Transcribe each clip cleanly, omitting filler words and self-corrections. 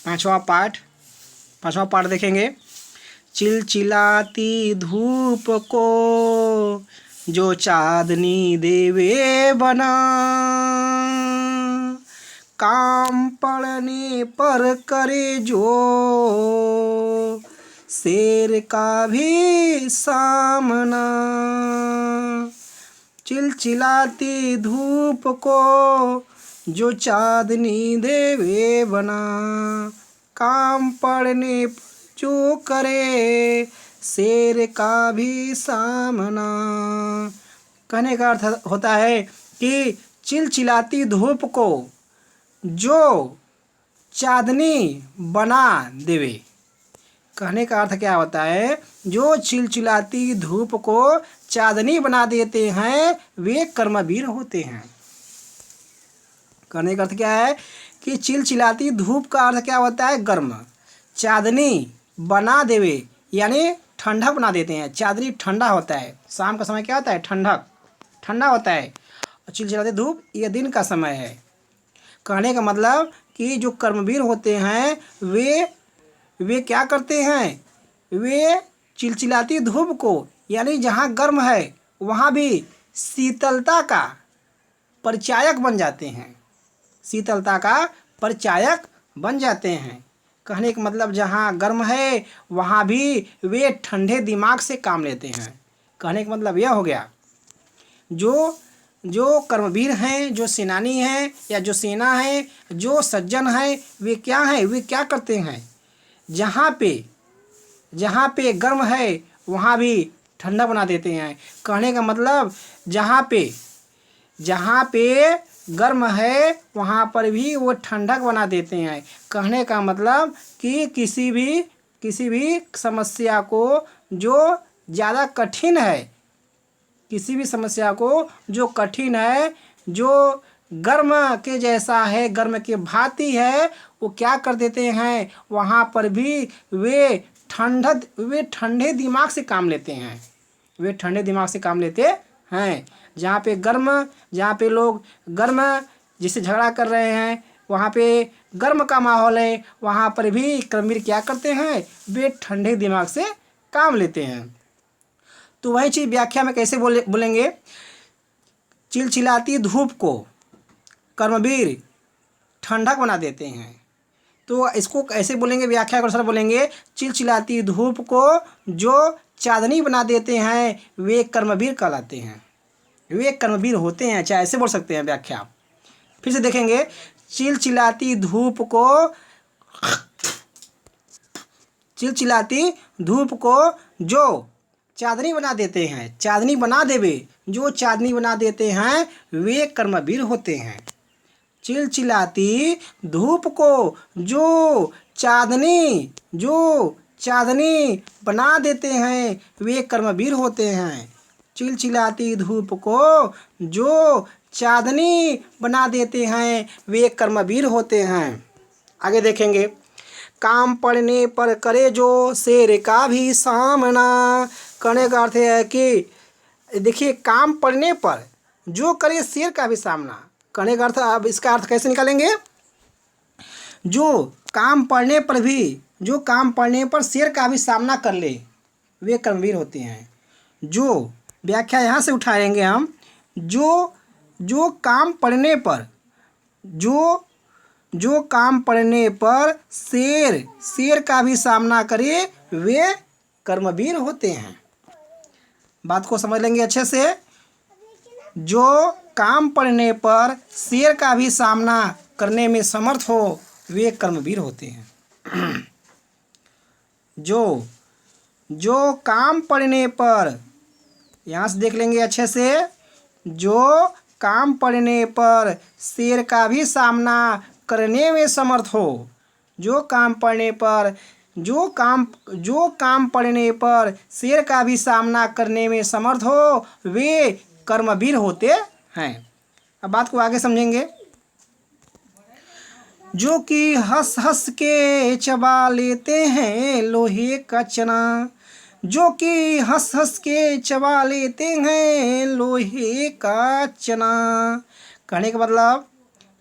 पांचवा पाठ देखेंगे। चिलचिलाती धूप को जो चांदनी देवे बना, काम पड़ने पर करे जो शेर का भी सामना। चिलचिलाती धूप को जो चांदनी देवे बना, काम पड़ने पर जो करे शेर का भी सामना। कहने का अर्थ होता है कि चिलचिलाती धूप को जो चांदनी बना देवे। कहने का अर्थ क्या होता है, जो चिलचिलाती धूप को चांदनी बना देते हैं वे कर्मवीर होते हैं। कहने का अर्थ क्या है कि चिलचिलाती धूप का अर्थ क्या होता है, गर्म। चांदनी बना देवे यानी ठंडक बना देते हैं। चांदनी ठंडा होता है, शाम का समय क्या होता है, ठंडा होता है। और चिलचिलाती धूप ये दिन का समय है। कहने का मतलब कि जो कर्मवीर होते हैं वे क्या करते हैं, वे चिलचिलाती धूप को यानी जहाँ गर्म है वहाँ भी शीतलता का परिचायक बन जाते हैं। शीतलता का परिचायक बन जाते हैं। कहने का मतलब जहाँ गर्म है वहाँ भी वे ठंडे दिमाग से काम लेते हैं। कहने का मतलब यह हो गया, जो कर्मवीर हैं, जो सेनानी हैं या जो सेना है, जो सज्जन हैं, वे क्या हैं, वे क्या करते हैं, जहाँ पे गर्म है वहाँ भी ठंडा बना देते हैं। कहने का मतलब जहाँ पे गर्म है वहाँ पर भी वो ठंडक बना देते हैं। कहने का मतलब कि किसी भी समस्या को जो ज़्यादा कठिन है, किसी भी समस्या को जो कठिन है, जो गर्म के जैसा है, गर्म के भांति है, वो क्या कर देते हैं, वहाँ पर भी वे ठंडे दिमाग से काम लेते हैं। वे ठंडे दिमाग से काम लेते हैं। जहाँ पे लोग गर्म जिससे झगड़ा कर रहे हैं, वहाँ पे गर्म का माहौल है, वहाँ पर भी कर्मवीर क्या करते हैं, वे ठंडे दिमाग से काम लेते हैं। तो वही चीज़ व्याख्या में कैसे बोलेंगे, चिलचिलाती धूप को कर्मवीर ठंडक बना देते हैं। तो इसको कैसे बोलेंगे, व्याख्या के अनुसार बोलेंगे, चिलचिलाती धूप को जो चांदनी बना देते हैं वे कर्मवीर कहलाते हैं, वे कर्मवीर होते हैं। चाहे ऐसे बोल सकते हैं व्याख्या। फिर से देखेंगे, चिलचिलाती धूप को जो चांदनी बना देते हैं, चांदनी बना देवे, जो चांदनी बना देते हैं वे कर्मवीर होते हैं। चिलचिलाती धूप को जो चांदनी बना देते हैं वे कर्मवीर होते हैं। चिलचिलाती धूप को जो चांदनी बना देते हैं वे कर्मवीर होते हैं। आगे देखेंगे, काम पड़ने पर करे जो शेर का भी सामना। कहने का अर्थ है कि देखिए, काम पड़ने पर जो करे शेर का भी सामना। कहने का अर्थ, अब इसका अर्थ कैसे निकालेंगे, जो काम पड़ने पर शेर का भी सामना कर ले वे कर्मवीर होते हैं। जो व्याख्या यहाँ से उठाएंगे हम, जो काम पड़ने पर शेर का भी सामना करे वे कर्मवीर होते हैं। बात को समझ लेंगे अच्छे से। जो काम पड़ने पर शेर का भी सामना करने में समर्थ हो वे कर्मवीर होते हैं। जो काम पड़ने पर, यहाँ से देख लेंगे अच्छे से, जो काम पड़ने पर शेर का भी सामना करने में समर्थ हो, जो काम पड़ने पर शेर का भी सामना करने में समर्थ हो वे कर्मवीर होते हैं। अब बात को आगे समझेंगे। जो कि हंस हंस के चबा लेते हैं लोहे का चना, जो कि हंस हंस के चबा लेते हैं लोहे का चना। कहने का मतलब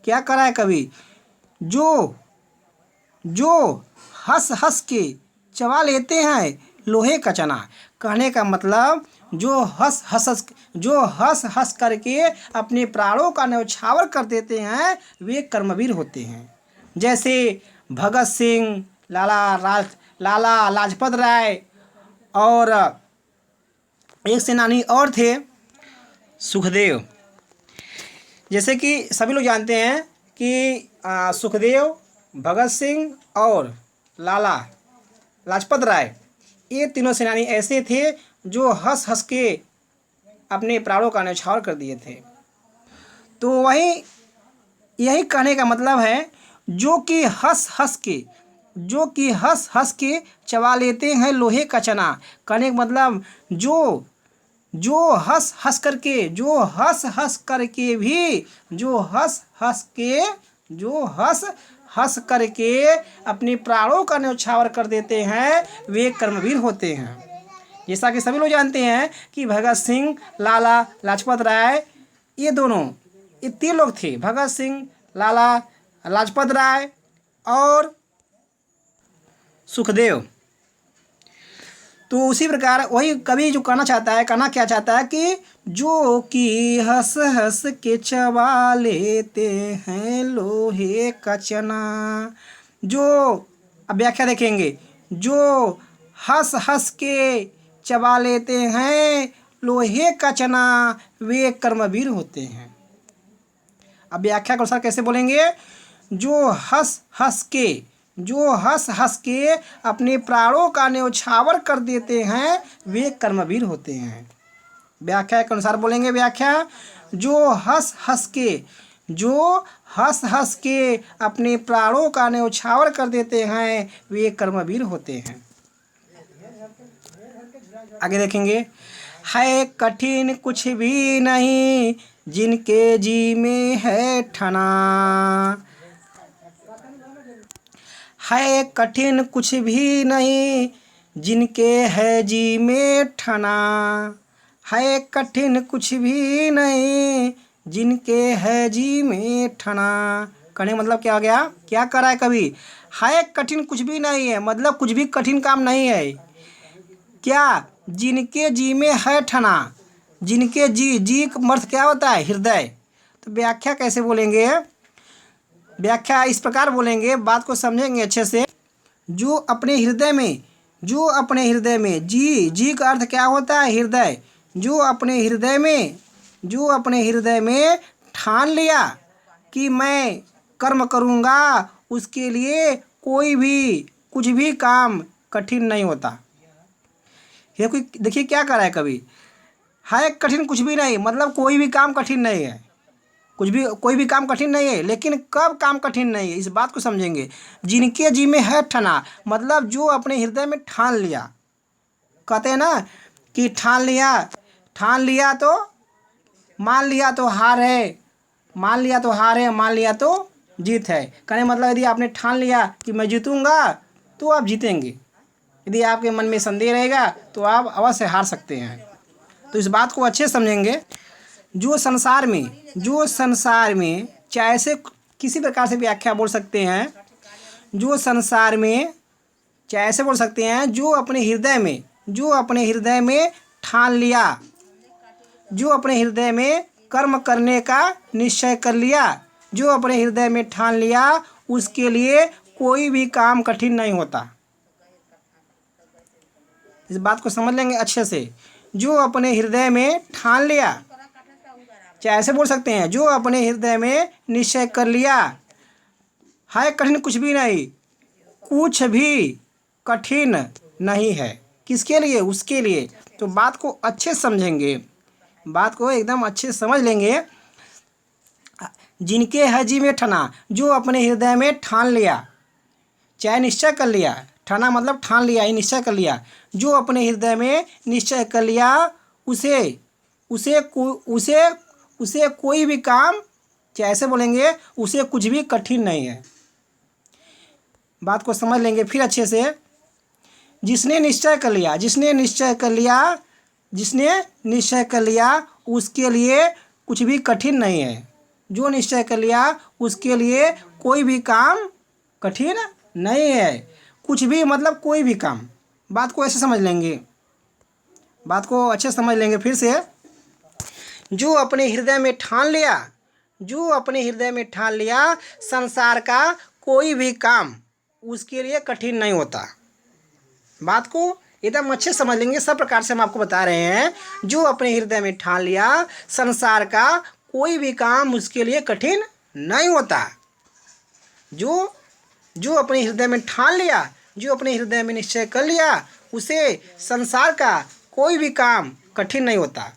क्या करा है कवि, जो हंस हंस के चबा लेते हैं लोहे का चना। कहने का मतलब जो हंस हंस करके अपने प्राणों का न्यौछावर कर देते हैं वे कर्मवीर होते हैं। जैसे भगत सिंह, लाला लाजपत राय और एक सेनानी और थे सुखदेव। जैसे कि सभी लोग जानते हैं कि सुखदेव, भगत सिंह और लाला लाजपत राय, ये तीनों सेनानी ऐसे थे जो हंस हंस के अपने प्राणों का न्यौछावर कर दिए थे। तो यही कहने का मतलब है जो कि हंस हंस के चबा लेते हैं लोहे का चना। कहने का मतलब जो हंस हंस करके अपने प्राणों का न्यौछावर कर देते हैं वे कर्मवीर होते हैं। जैसा कि सभी लोग जानते हैं कि भगत सिंह, लाला लाजपत राय, ये तीन लोग थे, भगत सिंह, लाला लाजपत राय और सुखदेव। तो उसी प्रकार वही कवि जो कहना क्या चाहता है कि जो कि हंस हंस के चबा लेते हैं लोहे का चना। जो, अब व्याख्या देखेंगे, जो हंस हंस के चबा लेते हैं लोहे का चना वे कर्मवीर होते हैं। अब व्याख्या के अनुसार कैसे बोलेंगे? जो हंस हंस के अपने प्राणों का न्यौछावर कर देते हैं वे कर्मवीर होते हैं। व्याख्या के अनुसार बोलेंगे, व्याख्या, जो हंस हंस के अपने प्राणों का न्यौछावर कर देते हैं वे कर्मवीर होते हैं। आगे देखेंगे, है कठिन कुछ भी नहीं जिनके जी में है ठना। है कठिन कुछ भी नहीं जिनके है जी में ठना। है कठिन कुछ भी नहीं जिनके है जी में ठना। कहने का मतलब क्या हो गया? क्या कर रहा है कवि? है कठिन कुछ भी नहीं है, मतलब कुछ भी कठिन काम नहीं है। क्या? जिनके जी में है ठना। जिनके जी का अर्थ क्या होता है? हृदय। तो व्याख्या कैसे बोलेंगे? व्याख्या इस प्रकार बोलेंगे, बात को समझेंगे अच्छे से। जो अपने हृदय में जी का अर्थ क्या होता है? हृदय। जो अपने हृदय में ठान लिया कि मैं कर्म करूँगा, उसके लिए कुछ भी काम कठिन नहीं होता। ये देखिए क्या कर रहा है कवि? है कठिन कुछ भी नहीं, मतलब कोई भी काम कठिन नहीं है। कोई भी काम कठिन नहीं है, लेकिन कब काम कठिन नहीं है इस बात को समझेंगे। जिनके जी में है ठना, मतलब जो अपने हृदय में ठान लिया। कहते हैं ना कि ठान लिया तो मान लिया तो हार है, मान लिया तो जीत है। कहने मतलब यदि आपने ठान लिया कि मैं जीतूंगा तो आप जीतेंगे। यदि आपके मन में संदेह रहेगा तो आप अवश्य हार सकते हैं। तो इस बात को अच्छे समझेंगे। जो संसार में चाहे से किसी प्रकार से व्याख्या बोल सकते हैं। जो संसार में चाहे ऐसे बोल सकते हैं, जो अपने हृदय में ठान लिया, जो अपने हृदय में कर्म करने का निश्चय कर लिया, जो अपने हृदय में ठान लिया, उसके लिए कोई भी काम कठिन नहीं होता। इस बात को समझ लेंगे अच्छे से। जो अपने हृदय में ठान लिया, चाहे ऐसे बोल सकते हैं, जो अपने हृदय में निश्चय कर लिया, है कठिन कुछ भी नहीं, कुछ भी कठिन नहीं है। किसके लिए? उसके लिए। तो बात को अच्छे समझेंगे, बात को एकदम अच्छे समझ लेंगे। जिनके है जी में ठना, जो अपने हृदय में ठान लिया, चाहे निश्चय कर लिया, ठाना मतलब ठान लिया, ये निश्चय कर लिया। जो अपने हृदय में निश्चय कर लिया, उसे कोई भी काम, चाहे ऐसे बोलेंगे, उसे कुछ भी कठिन नहीं है। बात को समझ लेंगे फिर अच्छे से। जिसने निश्चय कर लिया उसके लिए कुछ भी कठिन नहीं है। जो निश्चय कर लिया उसके लिए कोई भी काम कठिन नहीं है। कुछ भी मतलब कोई भी काम। बात को ऐसे समझ लेंगे, बात को अच्छे से समझ लेंगे। फिर से, जो अपने हृदय में ठान लिया, जो अपने हृदय में ठान लिया, संसार का कोई भी काम उसके लिए कठिन नहीं होता। बात को एकदम अच्छे से समझ लेंगे। सब प्रकार से हम आपको बता रहे हैं, जो अपने हृदय में ठान लिया, संसार का कोई भी काम उसके लिए कठिन नहीं होता। जो जो अपने हृदय में ठान लिया, जो अपने हृदय में निश्चय कर लिया, उसे संसार का कोई भी काम कठिन नहीं होता।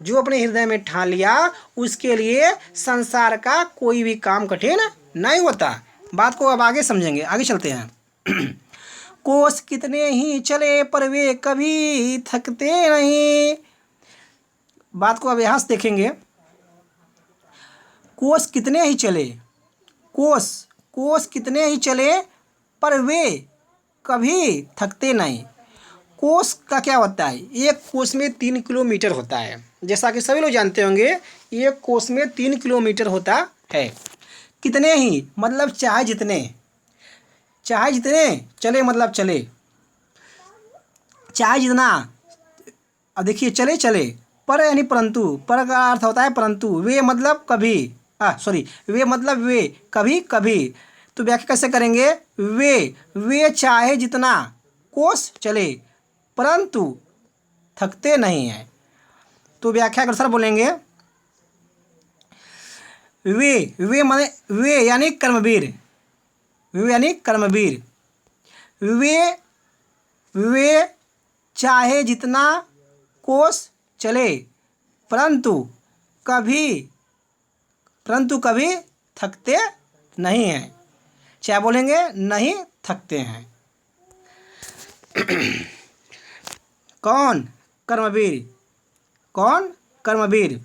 जो अपने हृदय में ठान लिया, उसके लिए संसार का कोई भी काम कठिन नहीं होता। बात को अब आगे समझेंगे, आगे चलते हैं। कोस कितने ही चले पर वे कभी थकते नहीं। बात को अब यहाँ से देखेंगे। कोस कितने ही चले, कोस कितने ही चले पर वे कभी थकते नहीं। कोस का क्या होता है? एक कोस में 3 किलोमीटर होता है। जैसा कि सभी लोग जानते होंगे, एक कोस में 3 किलोमीटर होता है। कितने ही मतलब चाहे जितने, चाहे जितने चले मतलब चले, चाहे जितना। अब देखिए, चले चले, पर यानी परंतु, पर का अर्थ होता है परंतु। वे मतलब कभी, वे मतलब वे कभी कभी। तो व्याख्या कैसे करेंगे? वे चाहे जितना कोस चले परंतु थकते नहीं हैं। तो व्याख्या के अनुसार बोलेंगे, वे माने वे यानी कर्मवीर, वे यानी कर्मवीर। वे चाहे जितना कोस चले परंतु कभी थकते नहीं हैं। क्या बोलेंगे? नहीं थकते हैं। कौन? कर्मवीर। कौन? कर्मवीर।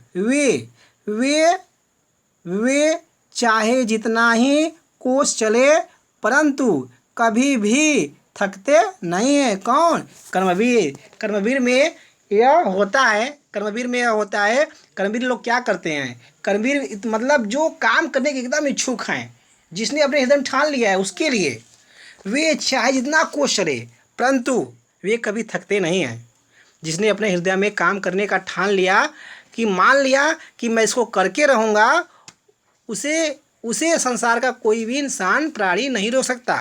वे चाहे जितना ही कोस चले परंतु कभी भी थकते नहीं है। कौन? कर्मवीर। कर्मवीर में यह होता है, कर्मवीर लोग क्या करते हैं? कर्मवीर मतलब जो काम करने के एकदम इच्छुक हैं, जिसने अपने हृदय में ठान लिया है, उसके लिए वे चाहे जितना कोस चले परंतु वे कभी थकते नहीं हैं। जिसने अपने हृदय में काम करने का ठान लिया, कि मान लिया कि मैं इसको करके रहूँगा, उसे संसार का कोई भी इंसान, प्राणी नहीं रोक सकता।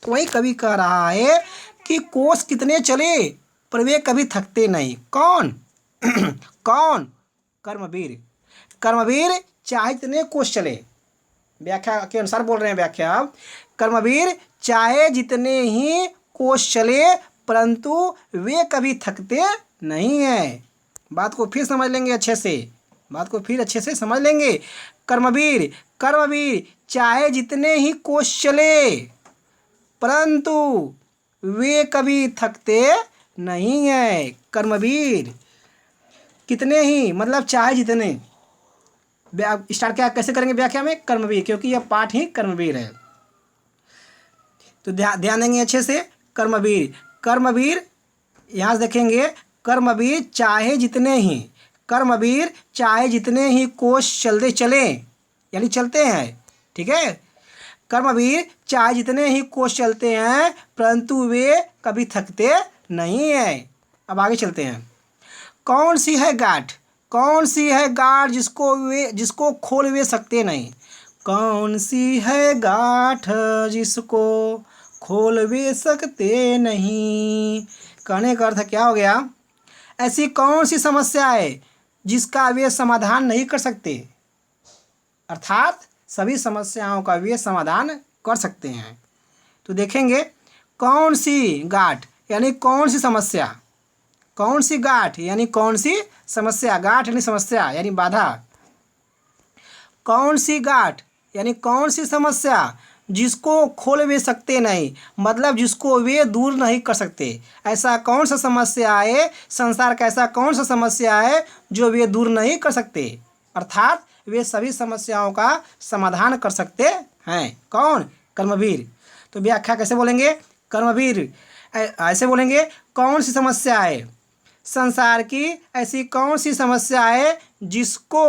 तो वही कवि कह रहा है कि कोस कितने चले पर वे कभी थकते नहीं। कौन? कौन? कर्मवीर। कर्मवीर चाहे जितने कोस चले, व्याख्या के अनुसार बोल रहे हैं व्याख्या, कर्मवीर चाहे जितने ही कोस चले परंतु वे कभी थकते नहीं हैं। बात को फिर समझ लेंगे अच्छे से, बात को फिर अच्छे से समझ लेंगे। कर्मवीर चाहे जितने ही कोस चले परंतु वे कभी थकते नहीं हैं। कर्मवीर कितने ही मतलब चाहे जितने। स्टार्ट क्या कैसे करेंगे व्याख्या में? कर्मवीर, क्योंकि यह पाठ ही कर्मवीर है। तो ध्यान देंगे अच्छे से। कर्मवीर यहाँ से देखेंगे, कर्मवीर चाहे जितने ही कोस चले यानी चलते हैं, ठीक है। कर्मवीर चाहे जितने ही कोस चलते हैं परंतु वे कभी थकते नहीं हैं। अब आगे चलते हैं। कौन सी है गांठ जिसको खोल वे सकते नहीं। कौन सी है गांठ जिसको खोल वे सकते नहीं। कहने का अर्थ क्या हो गया? ऐसी कौन सी समस्या है जिसका वे समाधान नहीं कर सकते। अर्थात सभी समस्याओं का वे समाधान कर सकते हैं। तो देखेंगे, कौन सी गांठ यानी कौन सी समस्या, कौन सी गांठ यानी कौन सी समस्या, गांठ यानी समस्या यानी बाधा। कौन सी गांठ यानी कौन सी समस्या जिसको खोल वे सकते नहीं, मतलब जिसको वे दूर नहीं कर सकते। ऐसा कौन सा समस्या है, संसार का ऐसा कौन सा समस्या है जो वे दूर नहीं कर सकते, अर्थात वे सभी समस्याओं का समाधान कर सकते हैं। कौन? कर्मवीर। तो व्याख्या कैसे बोलेंगे? कर्मवीर ऐसे बोलेंगे, कौन सी समस्या है, संसार की ऐसी कौन सी समस्या है जिसको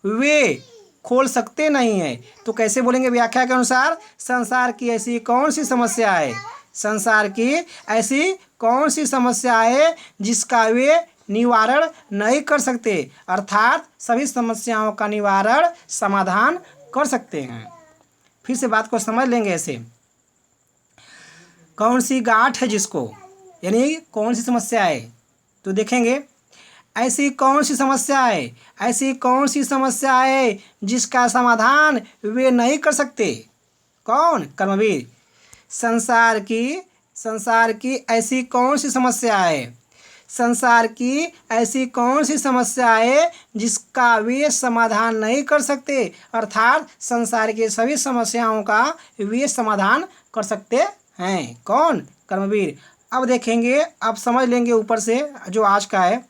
वे खोल सकते नहीं हैं। तो कैसे बोलेंगे व्याख्या के अनुसार, संसार की ऐसी कौन सी समस्या है, संसार की ऐसी कौन सी समस्या है जिसका वे निवारण नहीं कर सकते, अर्थात सभी समस्याओं का निवारण समाधान कर सकते हैं। फिर से बात को समझ लेंगे ऐसे, कौन सी गांठ है जिसको, यानी कौन सी समस्या है, तो देखेंगे ऐसी कौन सी समस्या है, ऐसी कौन सी समस्या है जिसका समाधान वे नहीं कर सकते। कौन, कर्मवीर। संसार की ऐसी कौन सी समस्या है, संसार की ऐसी कौन सी समस्या है जिसका वे समाधान नहीं कर सकते, अर्थात संसार की सभी समस्याओं का वे समाधान कर सकते हैं। कौन, कर्मवीर। अब देखेंगे, अब समझ लेंगे ऊपर से जो आज का है।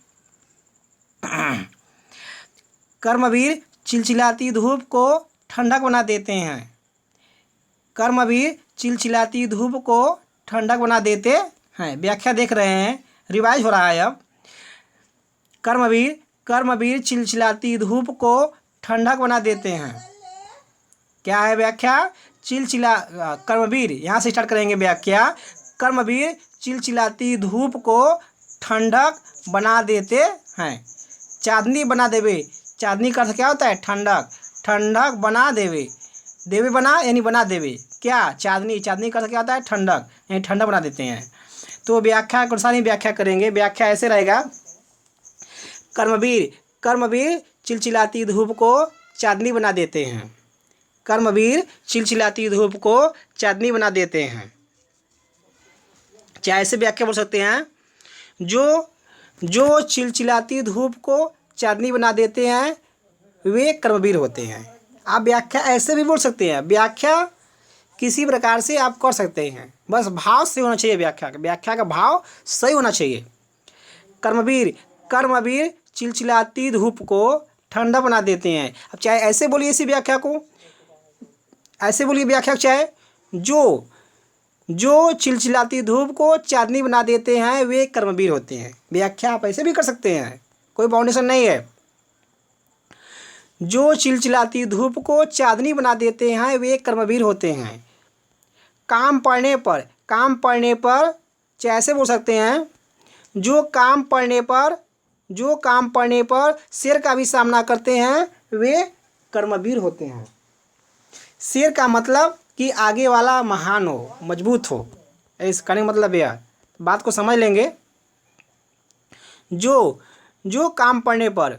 कर्मवीर चिलचिलाती धूप को ठंडक बना देते हैं, कर्मवीर चिलचिलाती धूप को ठंडक बना देते हैं। व्याख्या देख रहे हैं, रिवाइज हो रहा है अब। कर्मवीर चिलचिलाती धूप को ठंडक बना देते हैं। क्या है व्याख्या, कर्मवीर, यहाँ से स्टार्ट करेंगे व्याख्या। कर्मवीर चिलचिलाती धूप को ठंडक बना देते हैं। चांदनी बना देवे, चांदनी का अर्थ क्या होता है, ठंडक, ठंडक बना देवे, देवे बना यानी बना देवे, क्या, चांदनी, चांदनी का अर्थ क्या होता है, ठंडक, यानी ठंडक बना देते हैं। तो व्याख्या के अनुसार ही व्याख्या करेंगे। व्याख्या ऐसे रहेगा, कर्मवीर चिलचिलाती धूप को चांदनी बना देते हैं, कर्मवीर चिलचिलाती धूप को चांदनी बना देते हैं। चाहे ऐसे व्याख्या बोल सकते हैं, जो चिलचिलाती धूप को चांदनी बना देते हैं वे कर्मवीर होते हैं। आप व्याख्या ऐसे भी बोल सकते हैं, व्याख्या किसी प्रकार से आप कर सकते हैं, बस भाव सही होना चाहिए, व्याख्या का भाव सही होना चाहिए। कर्मवीर चिलचिलाती धूप को ठंडा बना देते हैं। अब चाहे ऐसे बोलिए इसी व्याख्या को, ऐसे बोलिए व्याख्या, चाहे जो चिलचिलाती धूप को चांदनी बना देते हैं वे कर्मवीर होते हैं। व्याख्या आप ऐसे भी कर सकते हैं, कोई बाउंडेशन नहीं है। जो चिलचिलाती धूप को चांदनी बना देते हैं वे कर्मवीर होते हैं। काम पड़ने पर चाहे ऐसे बोल सकते हैं, जो काम पड़ने पर शेर का भी सामना करते हैं वे कर्मवीर होते हैं। शेर का मतलब कि आगे वाला महान हो, मजबूत हो, इसका नहीं मतलब यह, बात को समझ लेंगे। जो काम पड़ने पर,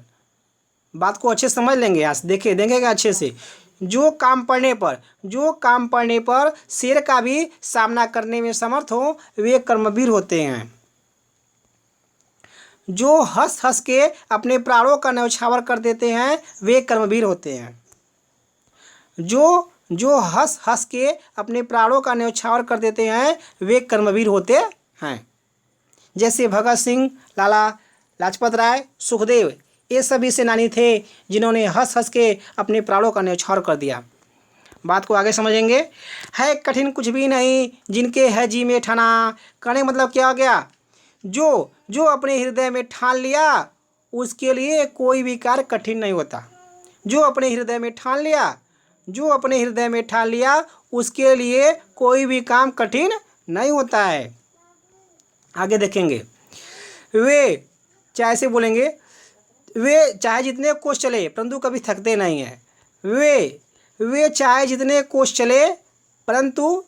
बात को अच्छे समझ लेंगे, यहाँ से देखेंगे अच्छे से। जो काम पड़ने पर शेर का भी सामना करने में समर्थ हो वे कर्मवीर होते हैं। जो हंस हंस के अपने प्राणों का न्यौछावर कर देते हैं वे कर्मवीर होते हैं। जो हंस हंस के अपने प्राणों का न्यौछावर कर देते हैं वे कर्मवीर होते हैं। जैसे भगत सिंह, लाला लाजपत राय, सुखदेव, ये सभी सेनानी थे जिन्होंने हंस हंस के अपने प्राणों का न्यौछावर कर दिया। बात को आगे समझेंगे। है कठिन कुछ भी नहीं जिनके है जी में ठाना, कहने मतलब क्या हो गया, जो अपने हृदय में ठान लिया उसके लिए कोई भी कार्य कठिन नहीं होता। जो अपने हृदय में ठान लिया उसके लिए कोई भी काम कठिन नहीं होता है। आगे देखेंगे, वे चाहे से बोलेंगे, वे चाहे जितने कोस चले परंतु कभी थकते नहीं हैं। वे चाहे जितने कोस चले परंतु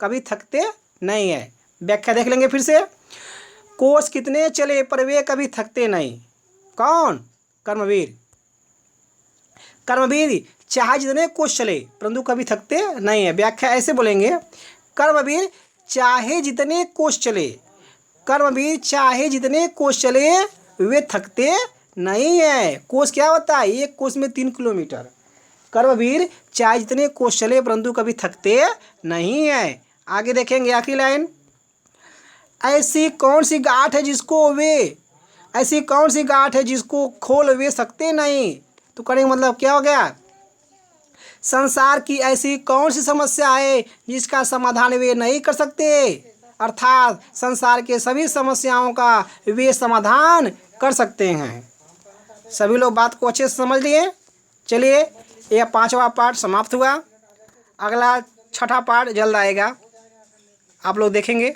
कभी थकते नहीं है। व्याख्या देख लेंगे फिर से। कोस कितने चले पर वे कभी थकते नहीं। कौन, कर्मवीर चाहे जितने कोस चले परंतु कभी थकते नहीं है। व्याख्या ऐसे बोलेंगे, कर्मवीर चाहे जितने कोस चले वे थकते नहीं है। कोस क्या होता है, एक कोस में 3 किलोमीटर। कर्मवीर चाहे जितने कोस चले परंतु कभी थकते नहीं है। आगे देखेंगे आखिरी लाइन, ऐसी कौन सी गांठ है जिसको खोल वे सकते नहीं। तो करेंगे मतलब क्या हो गया, संसार की ऐसी कौन सी समस्या है जिसका समाधान वे नहीं कर सकते, अर्थात संसार के सभी समस्याओं का वे समाधान कर सकते हैं। सभी लोग बात को अच्छे से समझ लिए। चलिए, यह 5वां पार्ट समाप्त हुआ। अगला 6ठा पार्ट जल्द आएगा, आप लोग देखेंगे।